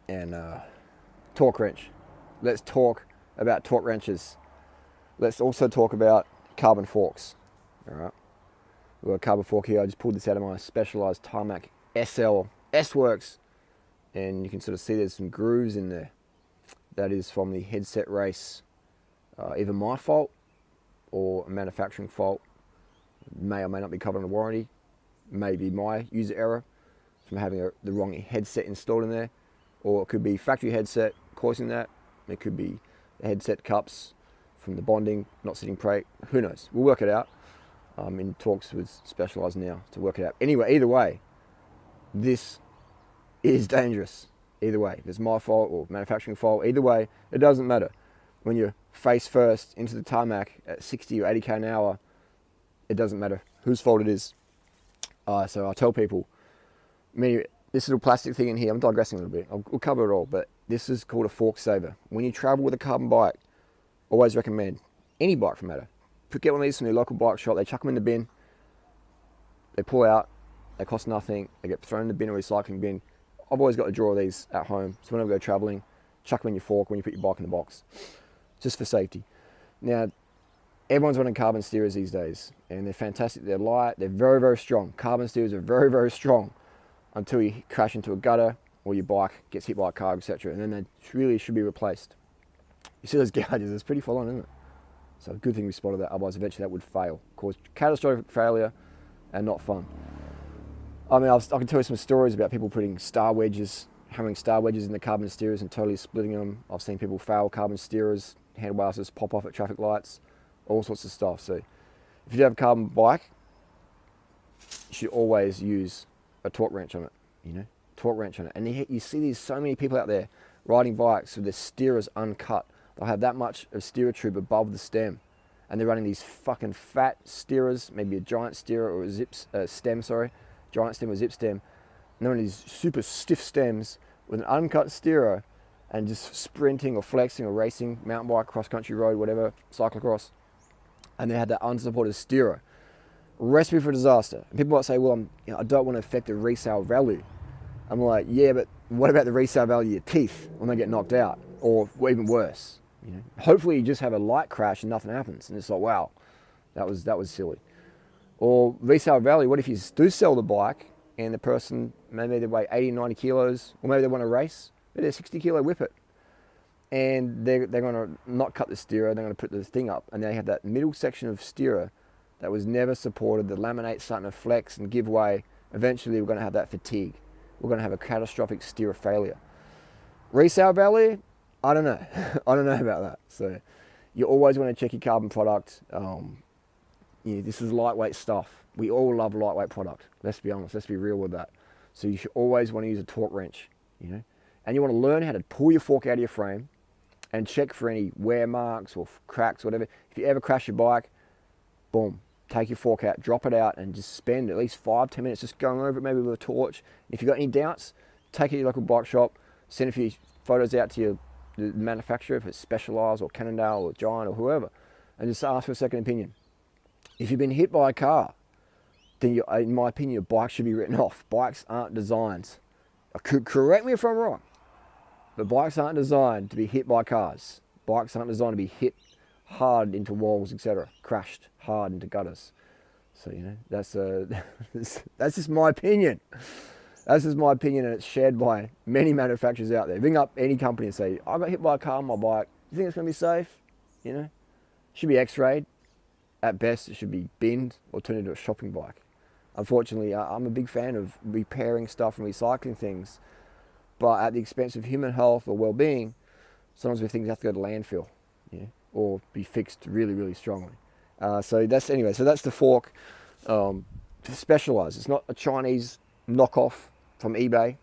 and torque wrench. Let's talk about torque wrenches. Let's also talk about carbon forks. All right, we've got a carbon fork here. I just pulled this out of my Specialized Tarmac SL S-Works, and you can sort of see there's some grooves in there. That is from the headset race. Either my fault or a manufacturing fault. May or may not be covered under warranty. Maybe my user error from having the wrong headset installed in there, or it could be factory headset causing that. It could be the headset cups from the bonding not sitting straight. Who knows? We'll work it out. In talks with Specialized now to work it out. Anyway, either way, this is dangerous. Either way, if it's my fault or manufacturing fault, either way, it doesn't matter. When you're face first into the tarmac at 60 or 80 k an hour, it doesn't matter whose fault it is. So I tell people, this little plastic thing in here, I'm digressing a little bit, we'll cover it all, but this is called a fork saver. When you travel with a carbon bike, always recommend, any bike for matter, get one of these from your local bike shop, they chuck them in the bin, they pull out, they cost nothing, they get thrown in the bin or recycling bin. I've always got a drawer of these at home, so whenever I go traveling, chuck them in your fork when you put your bike in the box, just for safety. Now, everyone's running carbon steerers these days, and they're fantastic. They're light, they're very, very strong. Carbon steerers are very, very strong until you crash into a gutter or your bike gets hit by a car, etc. And then they really should be replaced. You see those gouges, it's pretty full on, isn't it? So good thing we spotted that, otherwise eventually that would fail. Cause catastrophic failure and not fun. I mean, I can tell you some stories about people putting hammering star wedges in the carbon steerers and totally splitting them. I've seen people fail carbon steerers, handlebars just pop off at traffic lights, all sorts of stuff. So if you have a carbon bike, you should always use a torque wrench on it, torque wrench on it. And you see so many people out there riding bikes with their steerers uncut. They'll have that much of steerer tube above the stem, and they're running these fucking fat steerers, maybe a giant steerer or a stem, giant stem or zip stem. And they're running these super stiff stems with an uncut steerer and just sprinting or flexing or racing, mountain bike, cross-country road, whatever, cyclocross. And they had that unsupported steerer. Recipe for disaster. And people might say, well, I don't want to affect the resale value. I'm like, yeah, but what about the resale value of your teeth when they get knocked out? Or even worse, hopefully you just have a light crash and nothing happens. And it's like, wow, that was silly. Or resale value, what if you do sell the bike and the person, maybe they weigh 80, 90 kilos, or maybe they want to race, maybe they're 60 kilo whippet. And they're going to not cut the steerer, they're going to put the thing up, and they have that middle section of steerer that was never supported, the laminate's starting to flex and give way. Eventually we're going to have that fatigue. We're going to have a catastrophic steerer failure. Resale value, I don't know. I don't know about that. So you always want to check your carbon product. This is lightweight stuff. We all love lightweight product. Let's be honest. Let's be real with that. So you should always want to use a torque wrench, and you want to learn how to pull your fork out of your frame and check for any wear marks or cracks, whatever. If you ever crash your bike, boom, take your fork out, drop it out, and just spend at least 5-10 minutes just going over it, maybe with a torch. If you've got any doubts, take it to your local bike shop, send a few photos out to the manufacturer, if it's Specialized or Cannondale or Giant or whoever, and just ask for a second opinion. If you've been hit by a car, then in my opinion, your bike should be written off. Bikes aren't designed, correct me if I'm wrong, but bikes aren't designed to be hit by cars. Bikes aren't designed to be hit hard into walls, etc., crashed hard into gutters. So that's just my opinion. That's just my opinion, and it's shared by many manufacturers out there. Ring up any company and say, I got hit by a car on my bike. You think it's going to be safe? Should be x-rayed. At best, it should be binned or turned into a shopping bike. Unfortunately, I'm a big fan of repairing stuff and recycling things, but at the expense of human health or well-being, sometimes we think have to go to landfill, or be fixed really, really strongly. So that's the fork. Specialized. It's not a Chinese knockoff from eBay.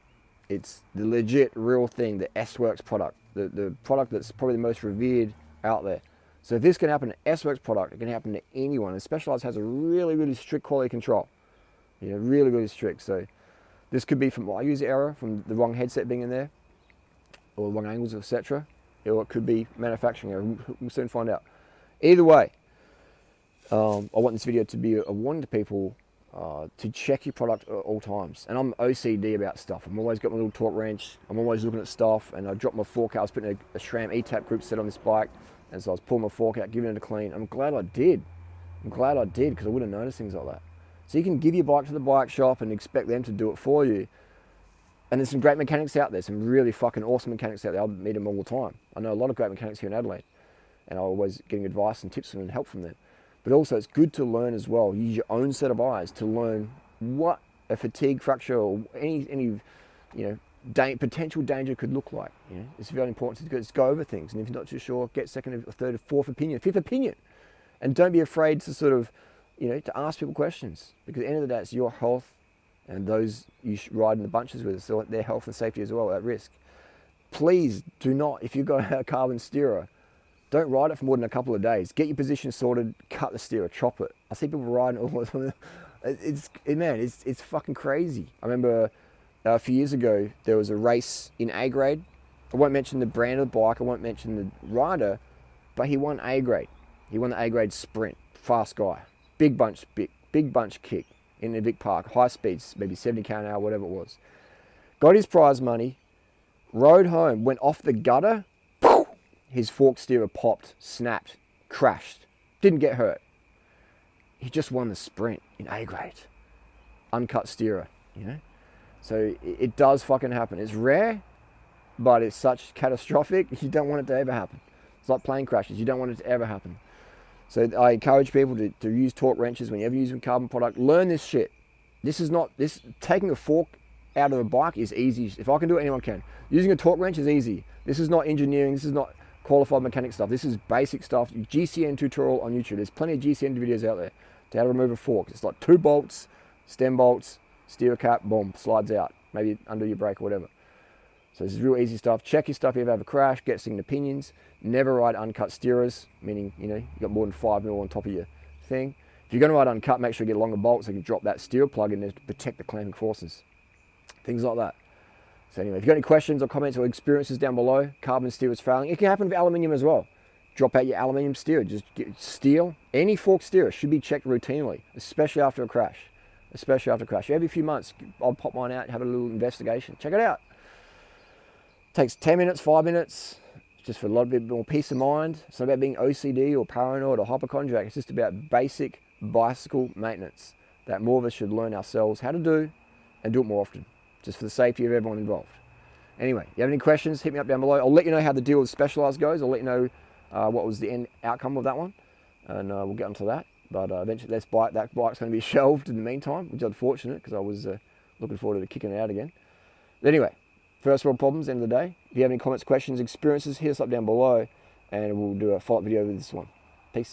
It's the legit, real thing, the S-Works product, the product that's probably the most revered out there. So if this can happen to S-Works product, it can happen to anyone. And Specialized has a really, really strict quality control. Really, really strict. So this could be from my user error, from the wrong headset being in there, or wrong angles, etc. Or it could be manufacturing error. We'll soon find out. Either way, I want this video to be a warning to people. to check your product at all times. And I'm OCD about stuff. I'm always got my little torque wrench. I'm always looking at stuff, and I dropped my fork out. I was putting a SRAM E-tap group set on this bike, and so I was pulling my fork out, giving it a clean. I'm glad I did. I'm glad I did, because I wouldn't have noticed things like that. So you can give your bike to the bike shop and expect them to do it for you. And there's some great mechanics out there, some really fucking awesome mechanics out there. I meet them all the time. I know a lot of great mechanics here in Adelaide, and I'm always getting advice and tips from them and help from them. But also it's good to learn as well. Use your own set of eyes to learn what a fatigue fracture or any potential danger could look like. It's very important to just go over things, and if you're not too sure, get second, or third, or fourth opinion, fifth opinion, and don't be afraid to sort of to ask people questions, because at the end of the day, it's your health and those you ride in the bunches with, so their health and safety as well at risk. Please do not, if you've got a carbon steerer, don't ride it for more than a couple of days. Get your position sorted, cut the steerer, chop it. I see people riding all the time. It's fucking crazy. I remember a few years ago, there was a race in A grade. I won't mention the brand of the bike, I won't mention the rider, but he won A grade. He won the A grade sprint, fast guy. Big bunch kick in the Vic Park, high speeds, maybe 70 km an hour, whatever it was. Got his prize money, rode home, went off the gutter, his fork steerer popped, snapped, crashed, didn't get hurt. He just won the sprint in A grade. Uncut steerer, So it does fucking happen. It's rare, but it's such catastrophic, you don't want it to ever happen. It's like plane crashes, you don't want it to ever happen. So I encourage people to use torque wrenches whenever you're using carbon product. Learn this shit. Taking a fork out of a bike is easy. If I can do it, anyone can. Using a torque wrench is easy. This is not engineering, this is not qualified mechanic stuff. This is basic stuff. GCN tutorial on YouTube. There's plenty of GCN videos out there to how to remove a fork. It's like 2 bolts, stem bolts, steerer cap, boom, slides out. Maybe under your brake or whatever. So this is real easy stuff. Check your stuff if you ever have a crash, get second opinions. Never ride uncut steerers, meaning, you got more than 5 mil on top of your thing. If you're going to ride uncut, make sure you get longer bolts so you can drop that steerer plug in there to protect the clamping forces. Things like that. So anyway, if you've got any questions or comments or experiences down below, carbon steerers failing, it can happen with aluminium as well. Drop out your aluminium steerer. Just get steel. Any fork steerer should be checked routinely, especially after a crash. Every few months, I'll pop mine out, have a little investigation. Check it out. Takes 10 minutes, 5 minutes, just for a lot bit more peace of mind. It's not about being OCD or paranoid or hypochondriac. It's just about basic bicycle maintenance that more of us should learn ourselves how to do and do it more often, just for the safety of everyone involved. Anyway, if you have any questions, hit me up down below. I'll let you know how the deal with Specialized goes. I'll let you know what was the end outcome of that one, and we'll get onto that. But eventually that bike's going to be shelved in the meantime, which is unfortunate because I was looking forward to kicking it out again. But anyway, first world problems, end of the day. If you have any comments, questions, experiences, hit us up down below, and we'll do a follow-up video with this one. Peace.